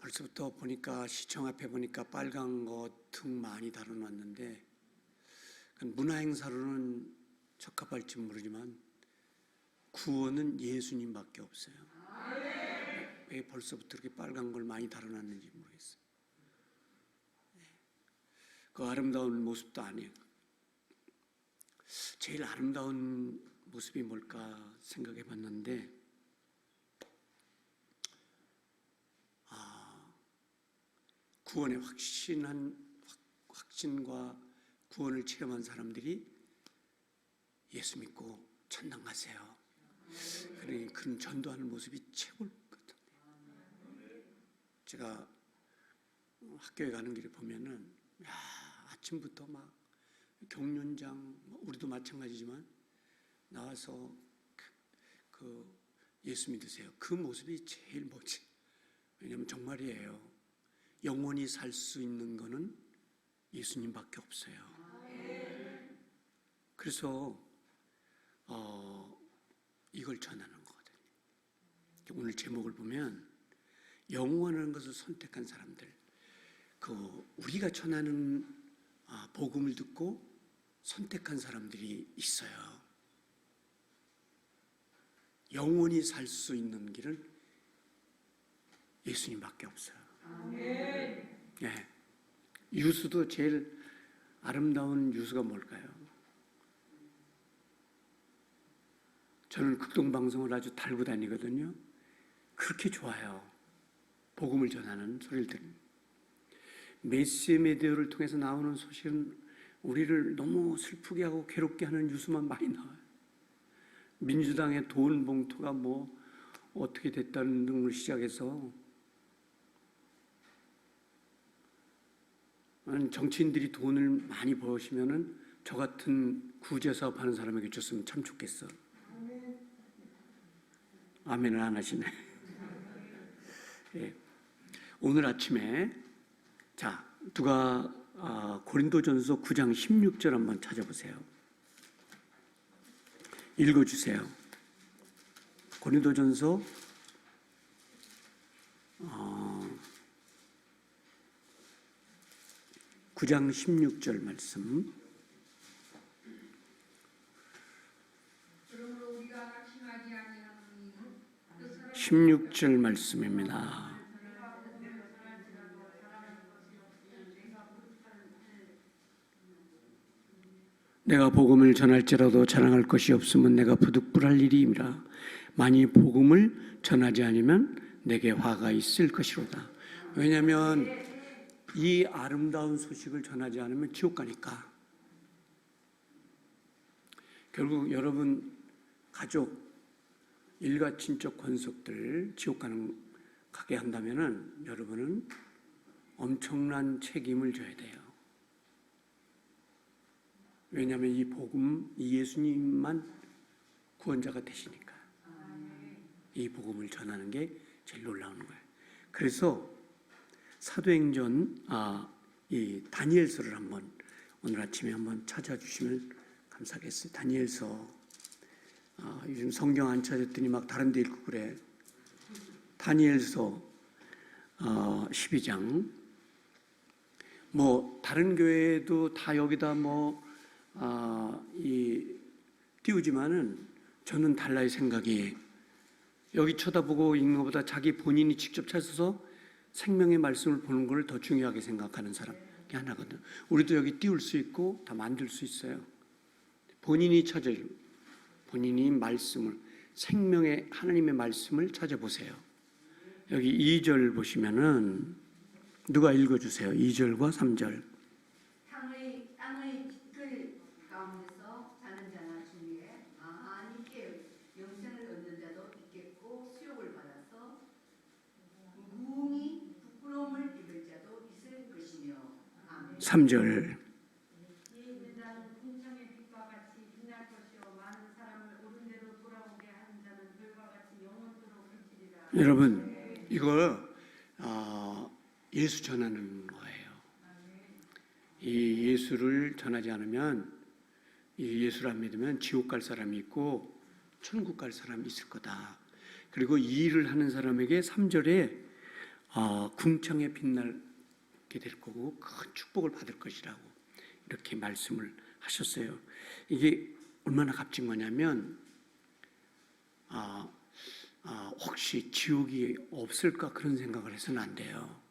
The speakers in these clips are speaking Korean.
벌써부터 보니까 시청 앞에 보니까 빨간 거 등 많이 달아놨는데 문화 행사로는 적합할지 모르지만 구원은 예수님밖에 없어요. 왜 벌써부터 이렇게 빨간 걸 많이 달아놨는지 모르겠어요. 그 아름다운 모습도 아니에요. 제일 아름다운 모습이 뭘까 생각해 봤는데 구원의 확신과 구원을 체험한 사람들이 예수 믿고 천당 가세요. 그러니 그런 전도하는 모습이 최고일 것 같아요. 제가 학교에 가는 길에 보면은 아침부터 막 경륜장, 우리도 마찬가지지만 나와서 그 예수 믿으세요. 그 모습이 제일 멋지. 왜냐하면 정말이에요. 영원히 살 수 있는 거는 예수님밖에 없어요. 그래서 이걸 전하는 거거든요. 오늘 제목을 보면 영원한 것을 선택한 사람들, 우리가 전하는 복음을 듣고 선택한 사람들이 있어요. 영원히 살 수 있는 길은 예수님밖에 없어요. 네. 유수도 제일 아름다운 유수가 뭘까요? 저는 극동방송을 아주 달고 다니거든요. 그렇게 좋아요. 복음을 전하는 소리를 들으면. 메시의 메디어를 통해서 나오는 소식은 우리를 너무 슬프게 하고 괴롭게 하는 뉴스만 많이 나와요. 민주당의 돈 봉투가 어떻게 됐다는 등을 시작해서 정치인들이 돈을 많이 버시면은 저 같은 구제사업 하는 사람에게 줬으면 참 좋겠어. 아멘을 안 하시네. 예. 오늘 아침에 누가 고린도전서 9장 16절 한번 찾아보세요. 읽어주세요. 고린도전서 9장 16절 말씀. 16절 말씀입니다. 내가 복음을 전할지라도 자랑할 것이 없으면 내가 부득불할 일이니라. 만일 복음을 전하지 않으면 내게 화가 있을 것이로다. 왜냐하면 이 아름다운 소식을 전하지 않으면 지옥 가니까. 결국 여러분 가족, 일가 친척 권속들 지옥 가게 한다면은 여러분은 엄청난 책임을 져야 돼요. 왜냐하면 이 복음, 이 예수님만 구원자가 되시니까. 이 복음을 전하는 게 제일 놀라운 거예요. 그래서 사도행전 이 다니엘서를 한번 오늘 아침에 한번 찾아주시면 감사하겠어요. 다니엘서. 요즘 성경 안 찾았더니 막 다른 데 읽고 그래. 다니엘서 12장. 다른 교회도 다 여기다 띄우지만은 저는 달라요. 생각이. 여기 쳐다보고 읽는 것보다 자기 본인이 직접 찾아서 생명의 말씀을 보는 걸 더 중요하게 생각하는 사람이 하나거든. 우리도 여기 띄울 수 있고 다 만들 수 있어요. 본인이 찾아요. 본인이 말씀을, 생명의 하나님의 말씀을 찾아보세요. 여기 2절 보시면은 누가 읽어주세요. 2절과 3절. 땅의 빛을 가운데서 자는 자나 주위에 하나님께 영생을 얻는 자도 있겠고 수욕을 받아서 무궁히 부끄러움을 입을 자도 있을 것이며. 아멘. 3절. 여러분 이거 예수 전하는 거예요. 이 예수를 전하지 않으면, 이 예수를 안 믿으면 지옥 갈 사람이 있고 천국 갈 사람이 있을 거다. 그리고 이 일을 하는 사람에게 3절에 궁창에 빛나게 될 거고 큰 축복을 받을 것이라고 이렇게 말씀을 하셨어요. 이게 얼마나 값진 거냐면 혹시 지옥이 없을까 그런 생각을 해서는 안 돼요.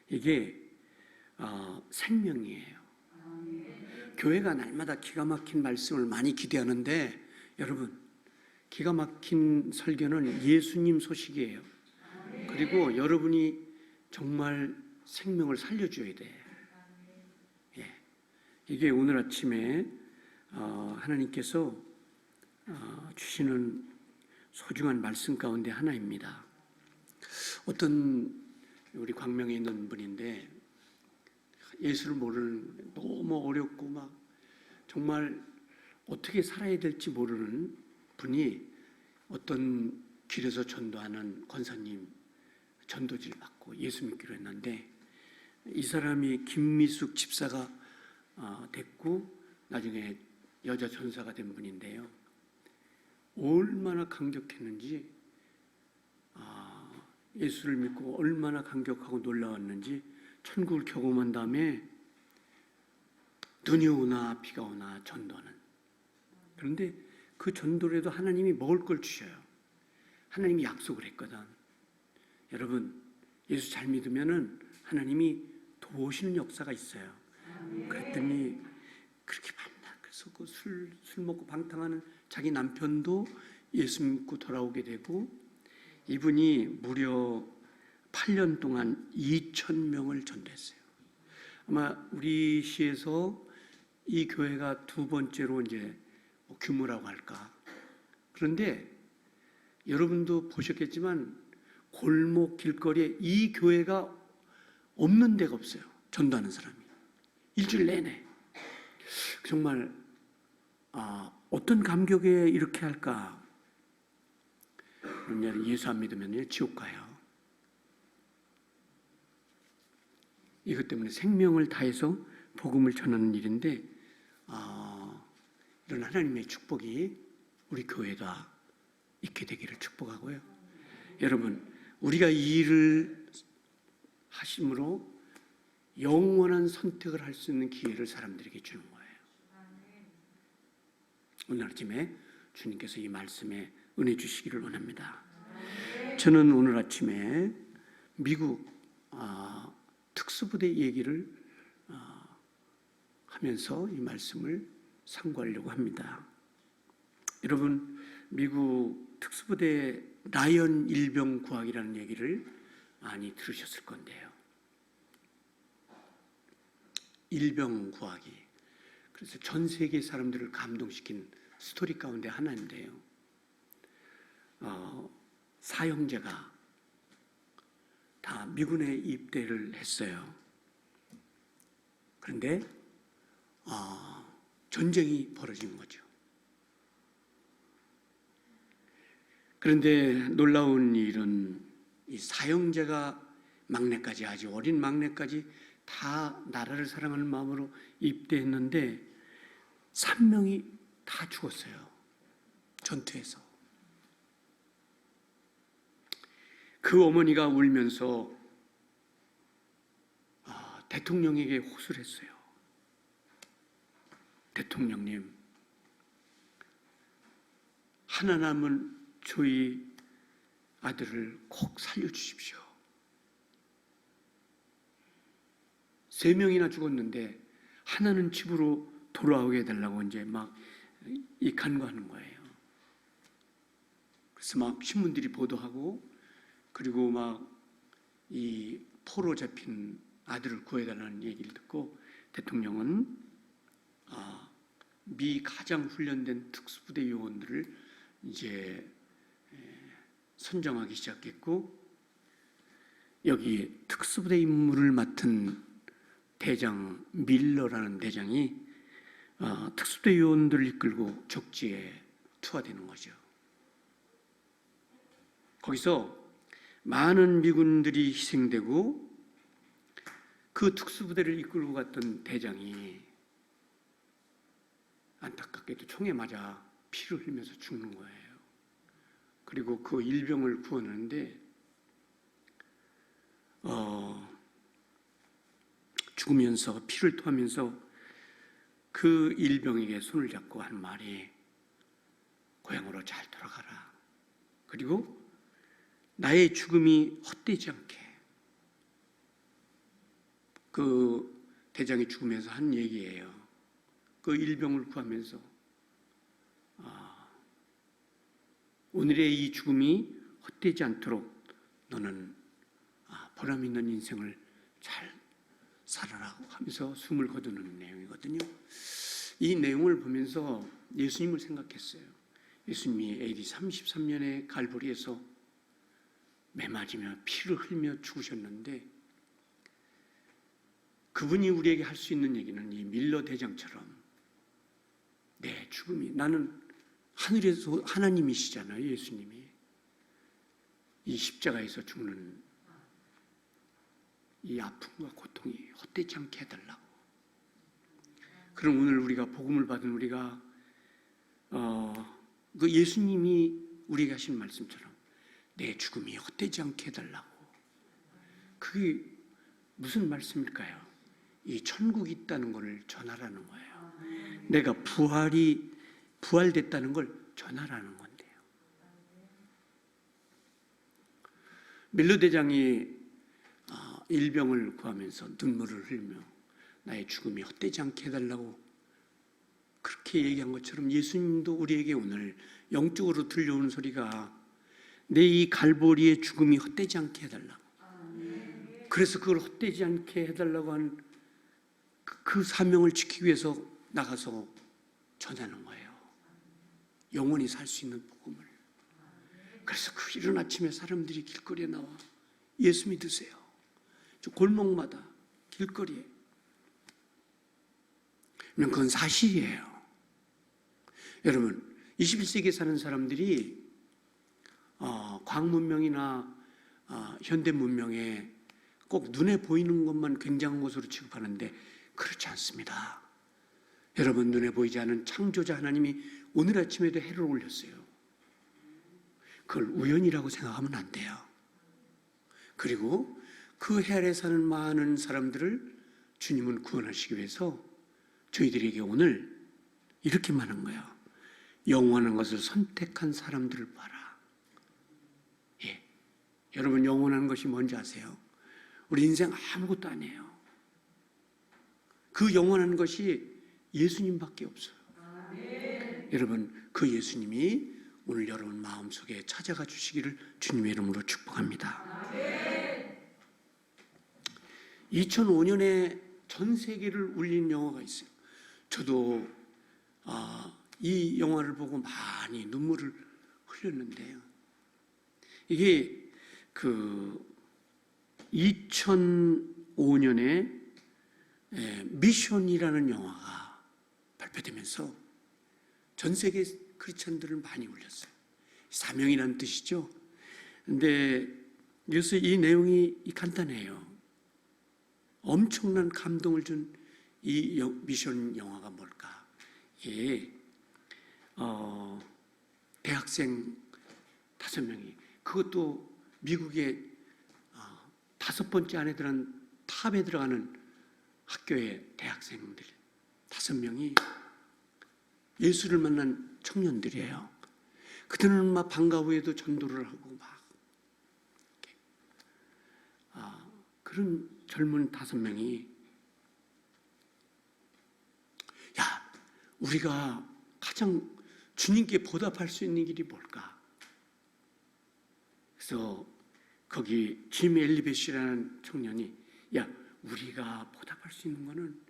이게 생명이에요. 교회가 날마다 기가 막힌 말씀을 많이 기대하는데 여러분, 기가 막힌 설교는 예수님 소식이에요. 그리고 여러분이 정말 생명을 살려줘야 돼. 예. 이게 오늘 아침에 하나님께서 주시는 소중한 말씀 가운데 하나입니다. 어떤 우리 광명에 있는 분인데 예수를 모르는, 너무 어렵고 막 정말 어떻게 살아야 될지 모르는 분이 어떤 길에서 전도하는 권사님 전도지를 받고 예수 믿기로 했는데, 이 사람이 김미숙 집사가 됐고 나중에 여자 전사가 된 분인데요. 얼마나 감격했는지, 예수를 믿고 얼마나 감격하고 놀라웠는지 천국을 경험한 다음에 눈이 오나 비가 오나 전도하는. 그런데 그 전도에도 하나님이 먹을 걸 주셔요. 하나님이 약속을 했거든. 여러분, 예수 잘 믿으면은 하나님이 도우시는 역사가 있어요. 그랬더니 그렇게 만나, 그래서 그 술 먹고 방탕하는 자기 남편도 예수 믿고 돌아오게 되고, 이분이 무려 8년 동안 2,000명을 전도했어요. 아마 우리 시에서 이 교회가 두 번째로 이제 규모라고 할까. 그런데 여러분도 보셨겠지만 골목 길거리에 이 교회가 없는 데가 없어요. 전도하는 사람이 일주일 내내. 정말 어떤 감격에 이렇게 할까? 예수 안 믿으면 지옥 가요. 이것 때문에 생명을 다해서 복음을 전하는 일인데, 이런 하나님의 축복이 우리 교회에 있게 되기를 축복하고요. 여러분, 우리가 이 일을 하심으로 영원한 선택을 할 수 있는 기회를 사람들에게 주는 거예요. 오늘 아침에 주님께서 이 말씀에 은혜 주시기를 원합니다. 저는 오늘 아침에 미국 특수부대 얘기를 하면서 이 말씀을 상고하려고 합니다. 여러분, 미국 특수부대 라이언 일병 구하기라는 얘기를 많이 들으셨을 건데요. 일병 구하기. 그래서 전 세계 사람들을 감동시킨 스토리 가운데 하나인데요. 사형제가 다 미군에 입대를 했어요. 그런데 전쟁이 벌어진 거죠. 그런데 놀라운 일은 이 사형제가 막내까지, 아주 어린 막내까지 다 나라를 사랑하는 마음으로 입대했는데 3명이 다 죽었어요. 전투에서. 그 어머니가 울면서 대통령에게 호소를 했어요. 대통령님, 하나 남은 저희 아들을 꼭 살려주십시오. 3명이나 죽었는데 하나는 집으로 돌아오게 해달라고 이제 막 이 간구하는 거예요. 그래서 막 신문들이 보도하고, 그리고 막 이 포로 잡힌 아들을 구해달라는 얘기를 듣고 대통령은 미 가장 훈련된 특수부대 요원들을 이제 선정하기 시작했고, 여기 특수부대 임무를 맡은 대장 밀러라는 대장이 특수부대 요원들을 이끌고 적지에 투하되는 거죠. 거기서 많은 미군들이 희생되고 그 특수부대를 이끌고 갔던 대장이 안타깝게도 총에 맞아 피를 흘리면서 죽는 거예요. 그리고 그 일병을 구원하는데 죽으면서 피를 토하면서 그 일병에게 손을 잡고 한 말이 고향으로 잘 돌아가라. 그리고 나의 죽음이 헛되지 않게. 그 대장이 죽으면서 한 얘기예요. 그 일병을 구하면서 오늘의 이 죽음이 헛되지 않도록 너는 보람 있는 인생을 잘 살아라 하면서 숨을 거두는 내용이거든요. 이 내용을 보면서 예수님을 생각했어요. 예수님이 AD 33년에 갈보리에서 매맞으며 피를 흘며 죽으셨는데 그분이 우리에게 할 수 있는 얘기는 이 밀러 대장처럼 내 죽음이, 나는 하늘에서 하나님이시잖아요. 예수님이 이 십자가에서 죽는 이 아픔과 고통이 헛되지 않게 해달라고. 그럼 오늘 우리가 복음을 받은 우리가 그 예수님이 우리에게 하신 말씀처럼 내 죽음이 헛되지 않게 해달라고. 그게 무슨 말씀일까요? 이 천국이 있다는 것을 전하라는 거예요. 내가 부활됐다는 걸 전하라는 건데요. 밀러 대장이 일병을 구하면서 눈물을 흘며 나의 죽음이 헛되지 않게 해달라고 그렇게 얘기한 것처럼 예수님도 우리에게 오늘 영적으로 들려오는 소리가 내 이 갈보리의 죽음이 헛되지 않게 해달라고. 그래서 그걸 헛되지 않게 해달라고 한 그 사명을 지키기 위해서 나가서 전하는 거예요. 영원히 살 수 있는 복음을. 그래서 그 이른 아침에 사람들이 길거리에 나와 예수 믿으세요. 저 골목마다 길거리에. 그건 사실이에요. 여러분 21세기에 사는 사람들이 과학 문명이나 현대 문명에 꼭 눈에 보이는 것만 굉장한 것으로 취급하는데 그렇지 않습니다. 여러분 눈에 보이지 않은 창조자 하나님이 오늘 아침에도 해를 올렸어요. 그걸 우연이라고 생각하면 안 돼요. 그리고 그 해 아래 사는 많은 사람들을 주님은 구원하시기 위해서 저희들에게 오늘 이렇게 말한 거예요. 영원한 것을 선택한 사람들을 봐라. 예, 여러분 영원한 것이 뭔지 아세요? 우리 인생 아무것도 아니에요. 그 영원한 것이 예수님밖에 없어요. 여러분 그 예수님이 오늘 여러분 마음속에 찾아가 주시기를 주님의 이름으로 축복합니다. 2005년에 전 세계를 울린 영화가 있어요. 저도 이 영화를 보고 많이 눈물을 흘렸는데요. 이게 그 2005년에 미션이라는 영화가 발표되면서 전 세계 크리스찬들을 많이 울렸어요. 사명이라는 뜻이죠. 근데 그래서 이 내용이 간단해요. 엄청난 감동을 준 이 미션 영화가 뭘까? 이게 대학생 5명이, 그것도 미국의 5번째 안에 들어간 탑에 들어가는 학교의 대학생들 5명이 예수를 만난 청년들이에요. 그들은 막 방과 후에도 전도를 하고 막 그런 젊은 5명이 야, 우리가 가장 주님께 보답할 수 있는 길이 뭘까? 그래서 거기 짐 엘리벳이라는 청년이 야, 우리가 보답할 수 있는 거는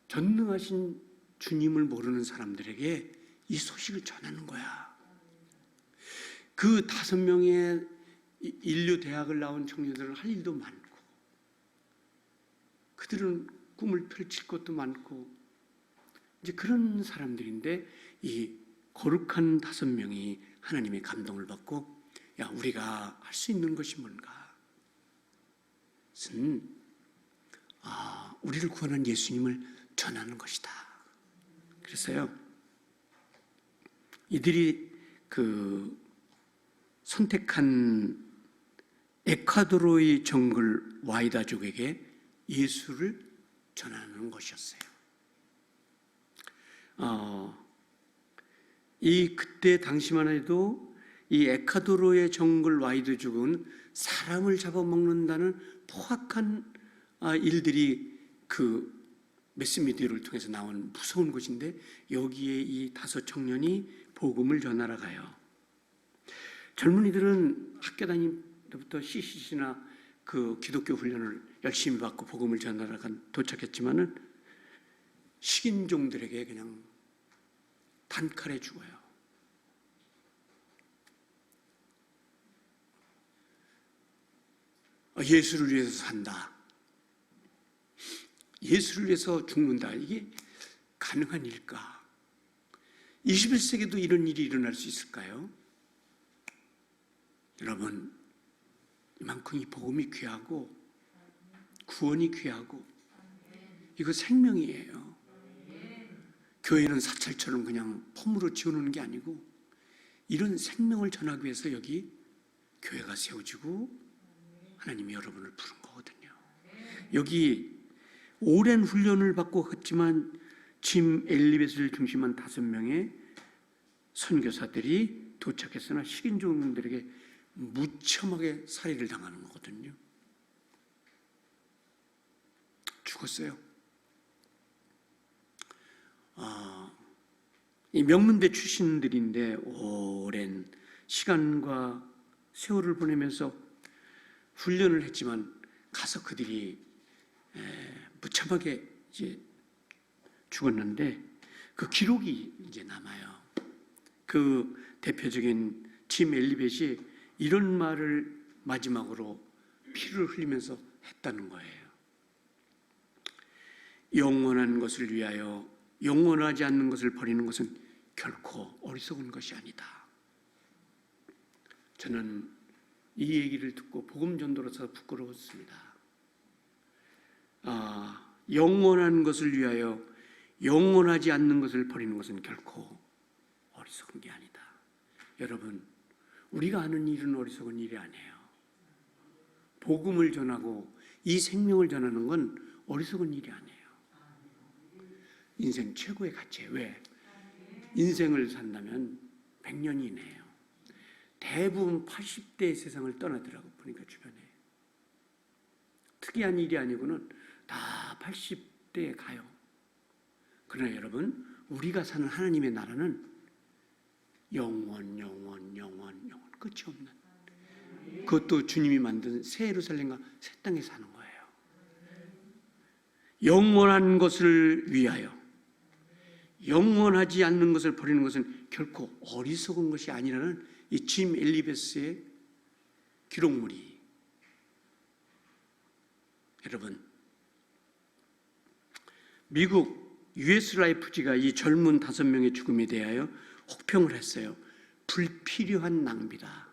전능하신 주님을 모르는 사람들에게 이 소식을 전하는 거야. 그 5명의 인류 대학을 나온 청년들은 할 일도 많고 그들은 꿈을 펼칠 것도 많고 이제 그런 사람들인데 이 거룩한 5명이 하나님의 감동을 받고 야, 우리가 할 수 있는 것이 뭔가? 그것은 우리를 구원한 예수님을 전하는 것이다. 그래서요, 이들이 그 선택한 에콰도르의 정글 와이다족에게 예수를 전하는 것이었어요. 이 그때 당시만 해도 이 에콰도르의 정글 와이드족은 사람을 잡아먹는다는 포악한 일들이 그 매스미디어를 통해서 나온 무서운 곳인데, 여기에 이 5 청년이 복음을 전하러 가요. 젊은이들은 학교 다닐 때부터 CCC나 그 기독교 훈련을 열심히 받고 복음을 전하러 도착했지만은 식인종들에게 그냥 단칼에 죽어요. 예수를 위해서 산다, 예수를 위해서 죽는다, 이게 가능한 일일까? 21세기도 이런 일이 일어날 수 있을까요? 여러분, 이만큼 이 복음이 귀하고 구원이 귀하고 이거 생명이에요. 교회는 사찰처럼 그냥 폼으로 지어놓는 게 아니고 이런 생명을 전하기 위해서 여기 교회가 세워지고 하나님이 여러분을 부른 거거든요. 여기 오랜 훈련을 받고 했지만 짐 엘리벳을 중심한 5명의 선교사들이 도착했으나 식인종들에게 무참하게 살해를 당하는 거거든요. 죽었어요. 이 명문대 출신들인데 오랜 시간과 세월을 보내면서 훈련을 했지만 가서 그들이 무참하게 이제 죽었는데 그 기록이 이제 남아요. 그 대표적인 짐 엘리벳이 이런 말을 마지막으로 피를 흘리면서 했다는 거예요. 영원한 것을 위하여 영원하지 않는 것을 버리는 것은 결코 어리석은 것이 아니다. 저는 이 얘기를 듣고 복음 전도로서 부끄러웠습니다. 영원한 것을 위하여 영원하지 않는 것을 버리는 것은 결코 어리석은 게 아니다. 여러분, 우리가 아는 일은 어리석은 일이 아니에요. 복음을 전하고 이 생명을 전하는 건 어리석은 일이 아니에요. 인생 최고의 가치예요. 왜? 인생을 산다면 100년이네요. 대부분 80대의 세상을 떠나더라고 보니까 주변에. 특이한 일이 아니고는 다 80대에 가요. 그러나 여러분, 우리가 사는 하나님의 나라는 영원 끝이 없는, 그것도 주님이 만든 새 예루살렘과 새 땅에 사는 거예요. 영원한 것을 위하여 영원하지 않는 것을 버리는 것은 결코 어리석은 것이 아니라는 이 짐 엘리베스의 기록물이, 여러분, 미국 US 라이프지가 이 젊은 5명의 죽음에 대하여 혹평을 했어요. 불필요한 낭비다.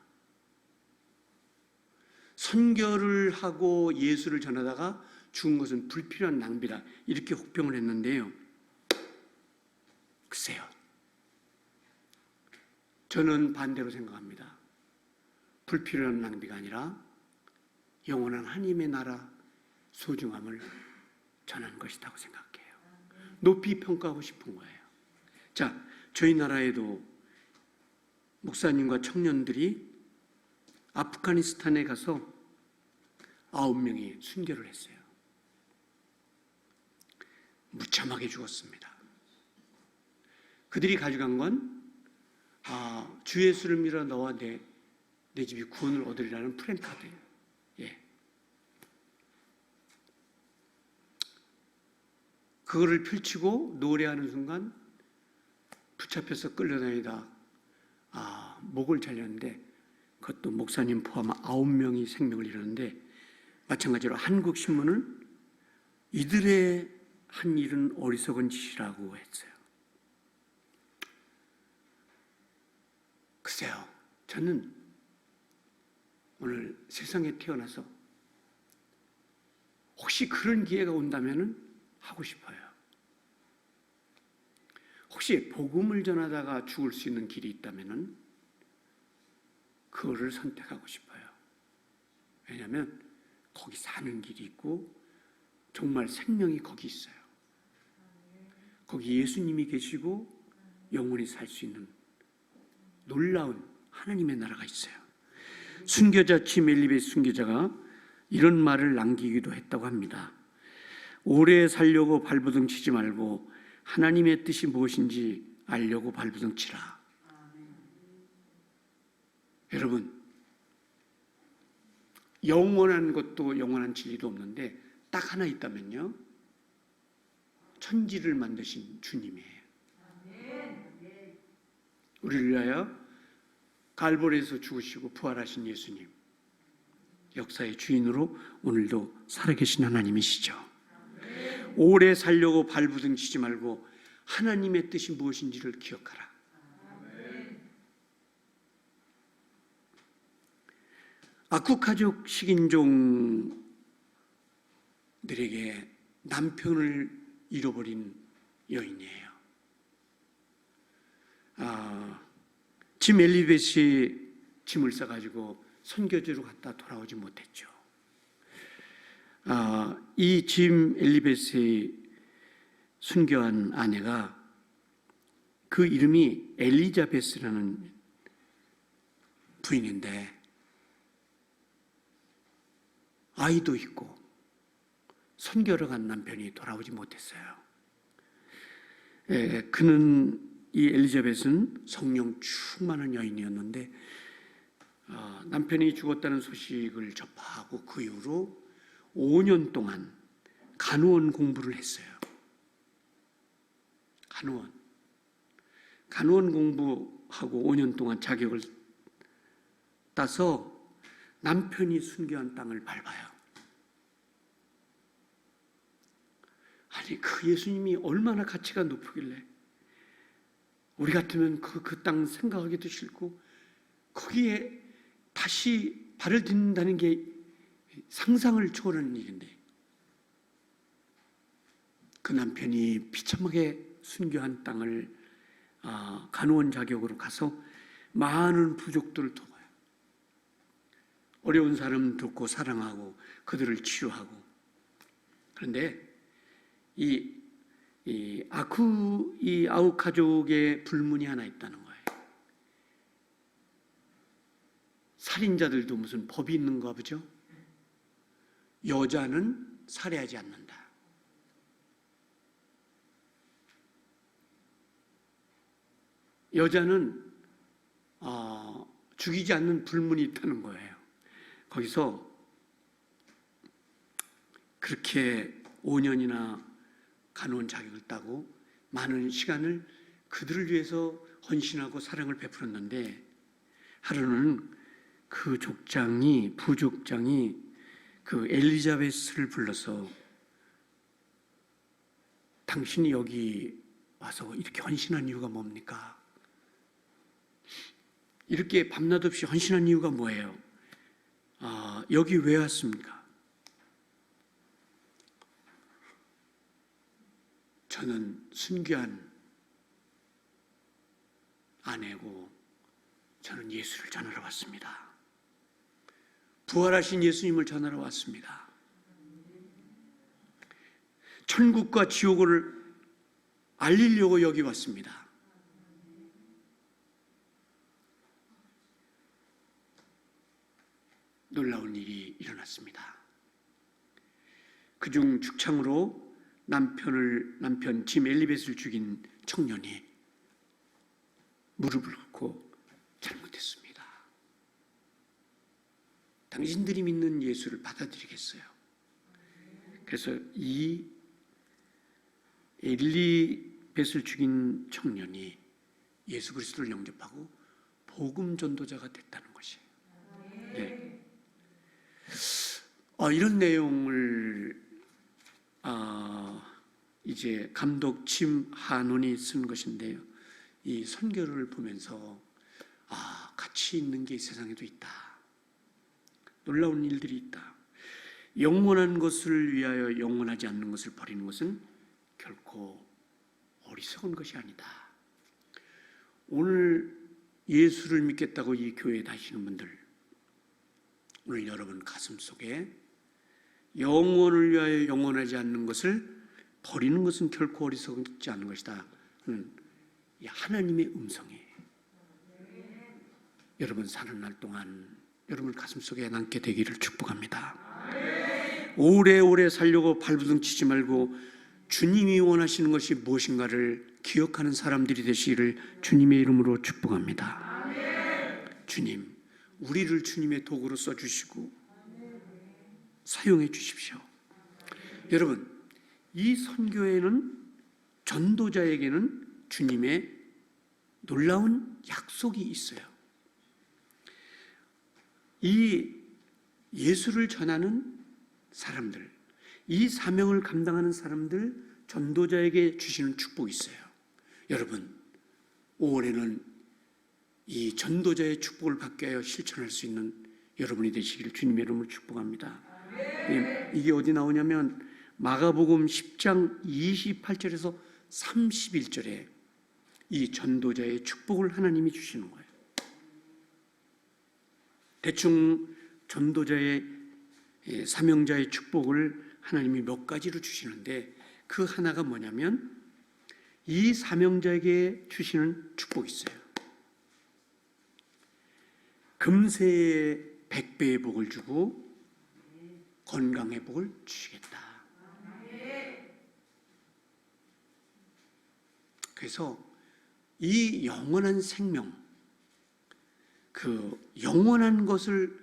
선교를 하고 예수를 전하다가 죽은 것은 불필요한 낭비다, 이렇게 혹평을 했는데요. 글쎄요, 저는 반대로 생각합니다. 불필요한 낭비가 아니라 영원한 하나님의 나라 소중함을 전한 것이라고 생각해요. 높이 평가하고 싶은 거예요. 자, 저희 나라에도 목사님과 청년들이 아프가니스탄에 가서 9명이 순교를 했어요. 무참하게 죽었습니다. 그들이 가져간 건 주 예수를 믿어 너와 내 집이 구원을 얻으리라는 프랜카드예요. 예. 그거를 펼치고 노래하는 순간 붙잡혀서 끌려다니다 목을 잘렸는데, 그것도 목사님 포함 9명이 생명을 잃었는데, 마찬가지로 한국 신문은 이들의 한 일은 어리석은 짓이라고 했어요. 글쎄요, 저는 오늘 세상에 태어나서 혹시 그런 기회가 온다면 하고 싶어요. 혹시 복음을 전하다가 죽을 수 있는 길이 있다면 그거를 선택하고 싶어요. 왜냐하면 거기 사는 길이 있고 정말 생명이 거기 있어요. 거기 예수님이 계시고 영원히 살 수 있는 놀라운 하나님의 나라가 있어요. 순교자 짐 엘리베스 순교자가 이런 말을 남기기도 했다고 합니다. 오래 살려고 발버둥 치지 말고 하나님의 뜻이 무엇인지 알려고 발버둥 치라. 여러분, 영원한 것도 영원한 진리도 없는데 딱 하나 있다면요, 천지를 만드신 주님이에요. 우리를 위하여 갈보리에서 죽으시고 부활하신 예수님, 역사의 주인으로 오늘도 살아계신 하나님이시죠. 오래 살려고 발부둥 치지 말고 하나님의 뜻이 무엇인지를 기억하라. 아쿠가족 식인종들에게 남편을 잃어버린 여인이에요. 짐 엘리베스의 짐을 싸가지고 선교지로 갔다 돌아오지 못했죠. 이 짐 엘리베스의 순교한 아내가, 그 이름이 엘리자베스라는 부인인데 아이도 있고 선교를 간 남편이 돌아오지 못했어요. 이 엘리자벳은 성령 충만한 여인이었는데 남편이 죽었다는 소식을 접하고 그 이후로 5년 동안 간호원 공부를 했어요. 간호원 공부하고 5년 동안 자격을 따서 남편이 순교한 땅을 밟아요. 아니, 그 예수님이 얼마나 가치가 높으길래 우리 같으면 그 땅 생각하기도 싫고 거기에 다시 발을 딛는다는 게 상상을 초월하는 일인데, 그 남편이 비참하게 순교한 땅을 간호원 자격으로 가서 많은 부족들을 돕아요. 어려운 사람 돕고 사랑하고 그들을 치유하고. 그런데 이 아우카족의 불문이 하나 있다는 거예요. 살인자들도 무슨 법이 있는가 보죠? 여자는 살해하지 않는다. 여자는 죽이지 않는 불문이 있다는 거예요. 거기서 그렇게 5년이나 간호원 자격을 따고 많은 시간을 그들을 위해서 헌신하고 사랑을 베풀었는데, 하루는 그 부족장이 그 엘리자베스를 불러서 당신이 여기 와서 이렇게 헌신한 이유가 뭡니까? 이렇게 밤낮 없이 헌신한 이유가 뭐예요? 여기 왜 왔습니까? 저는 순교한 아내고 저는 예수를 전하러 왔습니다. 부활하신 예수님을 전하러 왔습니다. 천국과 지옥을 알리려고 여기 왔습니다. 놀라운 일이 일어났습니다. 그중 죽창으로 남편 짐 엘리베스를 죽인 청년이 무릎을 꿇고 잘못했습니다. 당신들이 믿는 예수를 받아들이겠어요? 그래서 이 엘리베스를 죽인 청년이 예수 그리스도를 영접하고 복음 전도자가 됐다는 것이에요. 네. 이런 내용을 이제 감독 짐 하논이 쓴 것인데요. 이 선교를 보면서 가치 있는 게 이 세상에도 있다. 놀라운 일들이 있다. 영원한 것을 위하여 영원하지 않는 것을 버리는 것은 결코 어리석은 것이 아니다. 오늘 예수를 믿겠다고 이 교회에 다니시는 분들, 오늘 여러분 가슴 속에 영원을 위하여 영원하지 않는 것을 버리는 것은 결코 어리석지 않은 것이다. 이 하나님의 음성이에요. 여러분 사는 날 동안 여러분 가슴속에 남게 되기를 축복합니다. 오래오래 살려고 발부둥 치지 말고 주님이 원하시는 것이 무엇인가를 기억하는 사람들이 되시기를 주님의 이름으로 축복합니다. 주님, 우리를 주님의 도구로 써주시고 사용해 주십시오. 여러분, 이 선교에는 전도자에게는 주님의 놀라운 약속이 있어요. 이 예수를 전하는 사람들, 이 사명을 감당하는 사람들, 전도자에게 주시는 축복이 있어요. 여러분, 5월에는 이 전도자의 축복을 받게 하여 실천할 수 있는 여러분이 되시기를 주님의 이름으로 축복합니다. 이게 어디 나오냐면 마가복음 10장 28절에서 31절에 이 전도자의 축복을 하나님이 주시는 거예요. 대충 전도자의 사명자의 축복을 하나님이 몇 가지로 주시는데 그 하나가 뭐냐면 이 사명자에게 주시는 축복이 있어요. 금세에 100배의 복을 주고 건강의 복을 주시겠다. 그래서 이 영원한 생명, 그 영원한 것을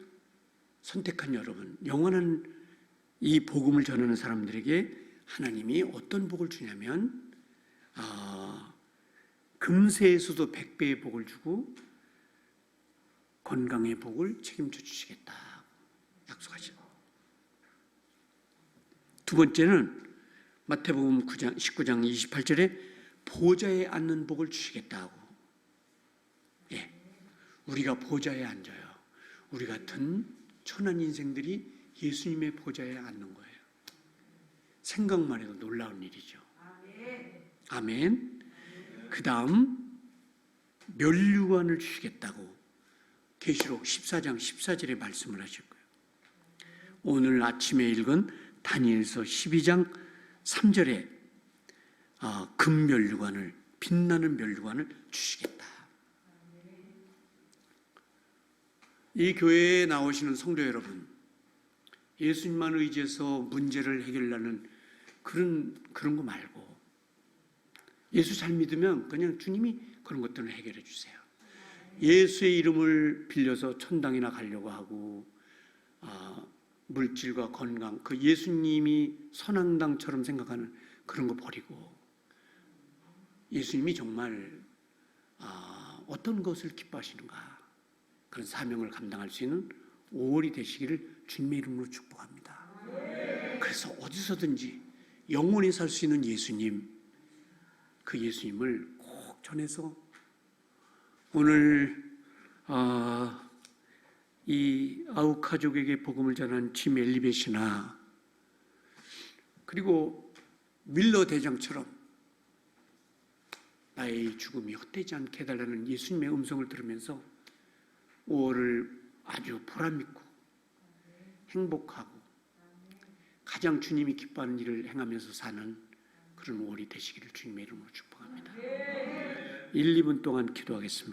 선택한 여러분, 영원한 이 복음을 전하는 사람들에게 하나님이 어떤 복을 주냐면 금세에서도 100배의 복을 주고 건강의 복을 책임져 주시겠다 약속하시고, 두 번째는 마태복음 19장 28절에 보좌에 앉는 복을 주시겠다 하고, 우리가 보좌에 앉아요. 우리 같은 천한 인생들이 예수님의 보좌에 앉는 거예요. 생각만 해도 놀라운 일이죠. 아멘. 그 다음 면류관을 주시겠다고 계시록 14장 14절에 말씀을 하실 거예요. 오늘 아침에 읽은 다니엘서 12장 3절에 금면류관을, 빛나는 면류관을 주시겠다. 이 교회에 나오시는 성도 여러분, 예수님만 의지해서 문제를 해결하는 그런 거 말고 예수 잘 믿으면 그냥 주님이 그런 것들을 해결해 주세요. 예수의 이름을 빌려서 천당이나 가려고 하고 물질과 건강, 그 예수님이 선앙당처럼 생각하는 그런 거 버리고 예수님이 정말 어떤 것을 기뻐하시는가, 그런 사명을 감당할 수 있는 5월이 되시기를 주님의 이름으로 축복합니다. 그래서 어디서든지 영원히 살 수 있는 예수님, 그 예수님을 꼭 전해서 오늘 이 아홉 가족에게 복음을 전한 짐 엘리벳이나 그리고 밀러 대장처럼 나의 죽음이 헛되지 않게 해달라는 예수님의 음성을 들으면서 5월을 아주 보람있고 행복하고 가장 주님이 기뻐하는 일을 행하면서 사는 그런 5월이 되시기를 주님의 이름으로 축복합니다. 1, 2분 동안 기도하겠습니다.